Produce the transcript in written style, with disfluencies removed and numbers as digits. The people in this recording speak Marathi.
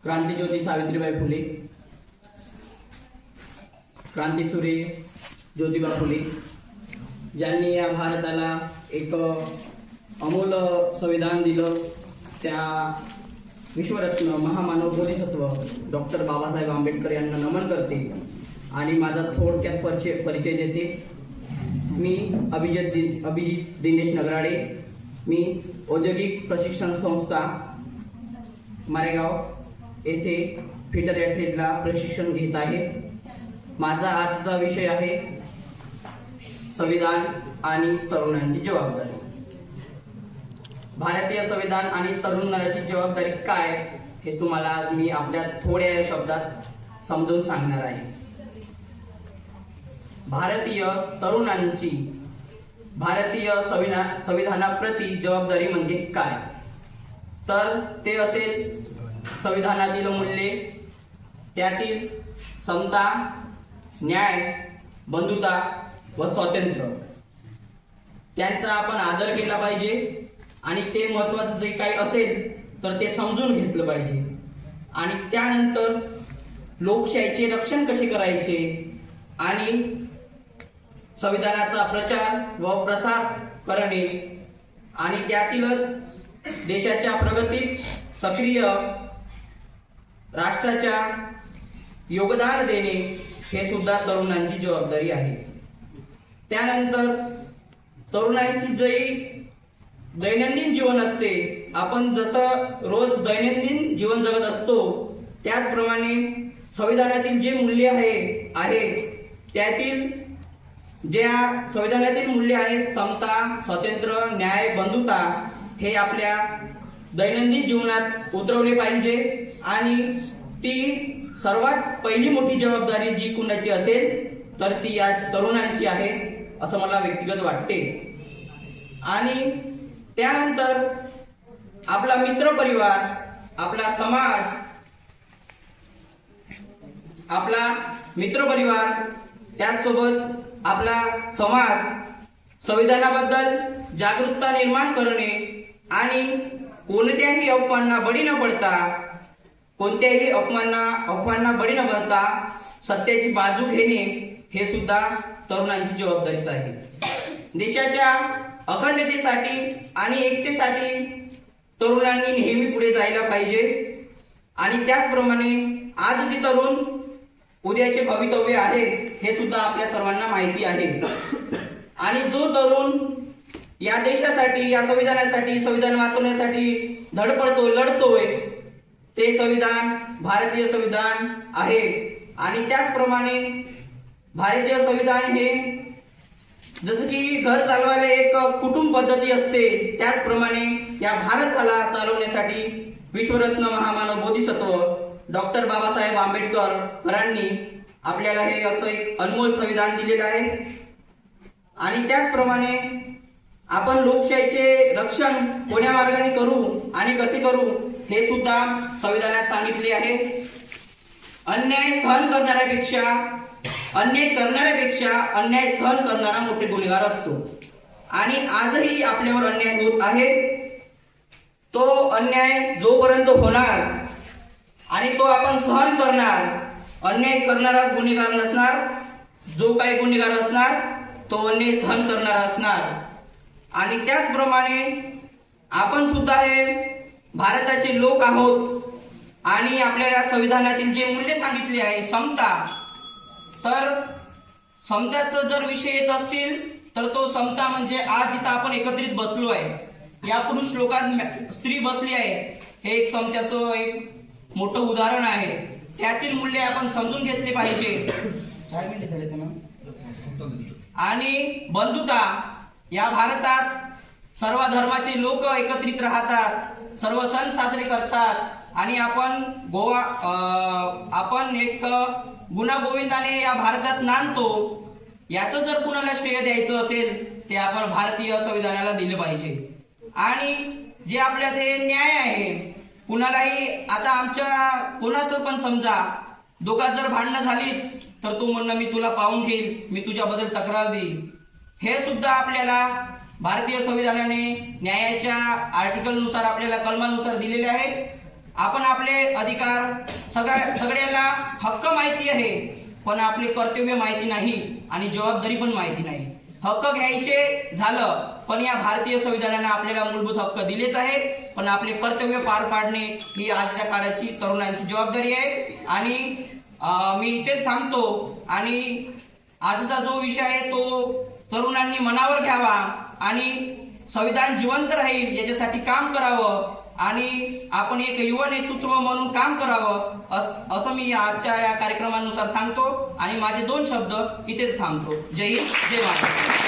क्रांतिज्योती सावित्रीबाई फुले, क्रांतिसूर्य ज्योतिबा फुले, ज्यांनी या भारताला एक अमोल संविधान दिलं, त्या विश्वरत्न महामानव बोधिसत्व डॉक्टर बाबासाहेब आंबेडकर यांना नमन करते आणि माझा थोडक्यात परिचय देते। मी अभिजित दिनेश नगराडे, मी औद्योगिक प्रशिक्षण संस्था मारेगाव येथे फिटर ॲथलीटला प्रशिक्षण घेत आहे। माझा आजचा विषय आहे संविधान आणि तरुणांची जबाबदारी। भारतीय संविधान आणि तरुणांची जबाबदारी काय हे तुम्हाला आज मी आपल्या थोड्या शब्दात समजून सांगणार आहे। भारतीय तरुणांची भारतीय संविधानाप्रती जबाबदारी म्हणजे काय, तर ते असेल संविधानातील मूल्ये, त्यातील समता, न्याय, बंधुता व स्वातंत्र्य, त्यांचा आपण आदर केला पाहिजे आणि ते महत्त्वाचं जे काही असेल तर ते समजून घेतलं पाहिजे। आणि त्यानंतर लोकशाहीचे रक्षण कसे करायचे आणि संविधानाचा प्रचार व प्रसार करणे आणि त्यातीलच देशाच्या प्रगतीत सक्रिय राष्ट्राच्या योगदान देणे हे सुद्धा तरुणांची जबाबदारी आहे। त्यानंतर तरुणांची जी दैनंदिन जीवन असते, आपण जसं रोज दैनंदिन जीवन जगत असतो त्याचप्रमाणे संविधानातील जे मूल्य आहे त्यातील ज्या संविधानातील मूल्य आहेत समता, स्वातंत्र्य, न्याय, बंधुता हे आपल्या दैनंदिन जीवनात उतरवले पाहिजे। आणि ती सर्वात पहिली मोठी जबाबदारी जी कुणाची असेल तर ती या तरुणांची आहे असं मला व्यक्तिगत वाटते। आणि त्यानंतर आपला मित्र परिवार, आपला समाज, त्याचसोबत आपला समाज संविधानाबद्दल जागरूकता निर्माण करणे आणि कोणत्याही अफवांना बळी न पडता सत्याची बाजू घेणे हे सुद्धा तरुणांची जबाबदारीच आहे। देशाच्या अखंडतेसाठी आणि एकतेसाठी तरुणांनी नेहमी पुढे जायला पाहिजे आणि त्याचप्रमाणे आज जे तरुण उद्याचे भवितव्य आहे हे सुद्धा आपल्या सर्वांना माहिती आहे। आणि जो तरुण या देशासाठी, या संविधानासाठी, संविधान वाचवण्यासाठी लढतोय ते संविधान भारतीय संविधान आहे। आणि त्याचप्रमाणे भारतीय संविधान हे जसं की घर चालवायला एक कुटुंब पद्धती असते, त्याचप्रमाणे या भारताला चालवण्यासाठी विश्वरत्न महामानव बोधिसत्व डॉक्टर बाबासाहेब आंबेडकरांनी आपल्याला हे असं एक अनमोल संविधान दिलेलं आहे। आणि त्याचप्रमाणे आपण लोकशाहीचे रक्षण कोण्या मार्गाने करू आणि कसे करू हे सुद्धा संविधानात सांगितले आहे। अन्याय करणाऱ्यापेक्षा अन्याय सहन करणारा मोठे गुन्हेगार असतो। आणि आजही आपल्यावर अन्याय होत आहे, तो अन्याय जोपर्यंत होणार आणि तो आपण सहन करणार, अन्याय करणारा गुन्हेगार नसणार, जो काही गुन्हेगार असणार तो अन्याय सहन करणारा असणार। आणि त्याचप्रमाणे आपण सुद्धा हे भारताचे लोक आहोत आणि आपल्याला संविधानातील जे मूल्य सांगितले आहे समता, तर समताचा जर विषय येत असतील तर तो समता म्हणजे आज इथं आपण एकत्रित बसलो आहे, या पुरुष लोकात स्त्री बसली आहे, हे एक समत्याचं एक मोठं उदाहरण आहे। त्यातील मूल्य आपण समजून घेतले पाहिजे। आणि बंधुता, या भारतात सर्व धर्माचे लोक एकत्रित राहतात, सर्व सण साजरे करतात आणि आपण एक गुणागोविंदाने या भारतात नांदतो। याचं जर कुणाला श्रेय द्यायचं असेल ते आपण भारतीय संविधानाला दिलं पाहिजे। आणि जे आपल्यात हे न्याय आहे, कुणालाही आता आमच्या कोणाचं पण समजा दोघात जर भांडणं झाली तर तो म्हणणं मी तुला पाहून घेईल, मी तुझ्याबद्दल तक्रार देईल, हे सुद्धा आपल्याला भारतीय संविधानाने न्यायाच्या आर्टिकलनुसार आपल्याला कलमानुसार दिलेले आहे। आपण आपले अधिकार सगळ्याला हक्क माहिती आहे, पण आपले कर्तव्य माहिती नाही आणि जबाबदारी पण माहिती नाही. हक्क घ्यायचे झालं, पण या भारतीय संविधानाने आपल्याला मूलभूत हक्क दिलेच आहेत, पण आपले कर्तव्य पार पाडणे ही आजच्या काळाची तरुणांची जबाबदारी आहे. आणि मी इथेच थांबतो आणि आजचा जो विषय आहे तो तरुणांनी मनावर घ्यावा आणि संविधान जिवंत राहील याच्यासाठी काम करावं आणि आपण एक युवा नेतृत्व म्हणून काम करावं असं मी आजच्या या कार्यक्रमानुसार सांगतो आणि माझे 2 शब्द इथेच थांबतो. जय हिंद, जय महाराष्ट्र.